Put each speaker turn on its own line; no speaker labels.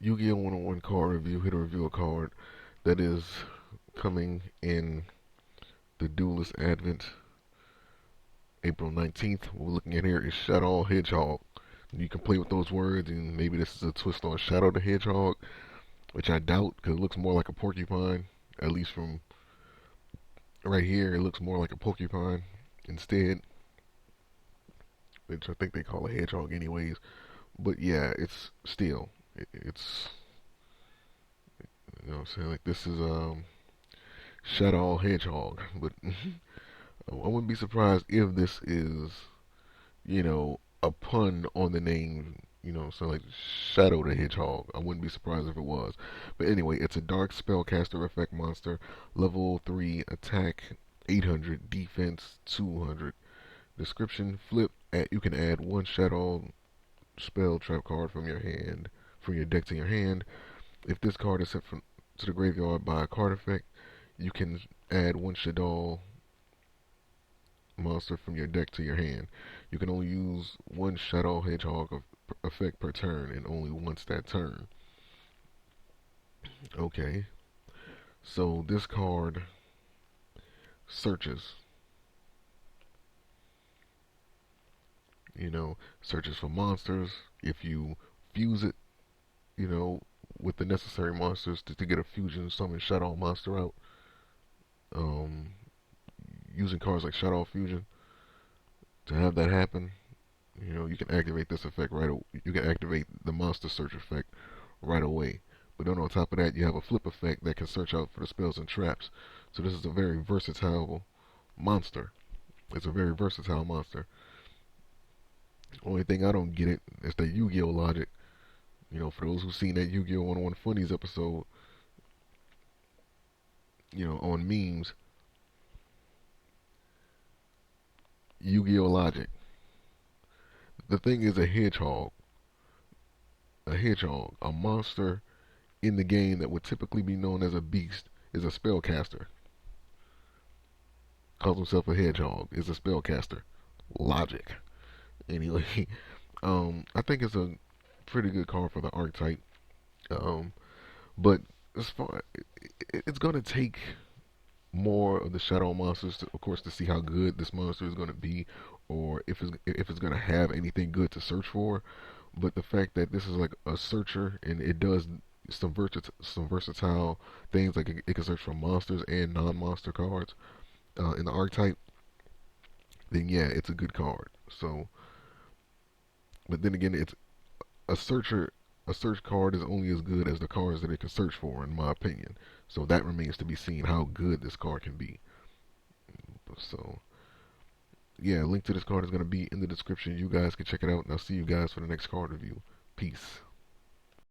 YuGiOh 101 card review, hit to review a card that is coming in the Duelist Advent April 19th. What we're looking at here is Shadoll Hedgehog. You can play with those words, and maybe this is a twist on Shadow the Hedgehog, which I doubt because it looks more like a porcupine. At least from right here, it looks more like a porcupine instead, which I think they call a hedgehog anyways. But yeah, it's still, it's, you know what I'm saying? Like, this is Shadoll Hedgehog, but I wouldn't be surprised if this is, a pun on the name, so like Shadow the Hedgehog. I wouldn't be surprised if it was. But anyway, it's a dark spellcaster effect monster, level 3 attack, 800, defense 200. Description: flip at you can add one Shadow spell trap card from your deck to your hand. If this card is sent to the graveyard by a card effect, you can add one Shadow monster from your deck to your hand. You can only use one Shadoll Hedgehog effect per turn, and only once that turn. Okay, so this card searches, searches for monsters. If you fuse it, you know, with the necessary monsters to get a fusion summon Shadow monster out, um, using cards like Shadow Fusion to have that happen, you can activate this effect you can activate the monster search effect right away. But then on top of that, you have a flip effect that can search out for the spells and traps. So this is a very versatile monster. It's a very versatile monster. Only thing I don't get it is the Yu-Gi-Oh logic. For those who've seen that Yu-Gi-Oh 101 Funnies episode, on memes, Yu-Gi-Oh logic. The thing is a monster in the game that would typically be known as a beast is a spellcaster. Calls himself a hedgehog, is a spellcaster. Logic. Anyway, I think it's a pretty good card for the archetype. Um, but as far it's gonna take more of the shadow monsters, of course, to see how good this monster is gonna be, or if it's gonna have anything good to search for. But the fact that this is like a searcher and it does some versatile things, like it can search for monsters and non-monster cards in the archetype, then yeah, it's a good card. So, but then again, it's a searcher. A search card is only as good as the cards that it can search for, in my opinion. So that remains to be seen how good this card can be. So yeah, link to this card is going to be in the description. You guys can check it out, and I'll see you guys for the next card review. Peace.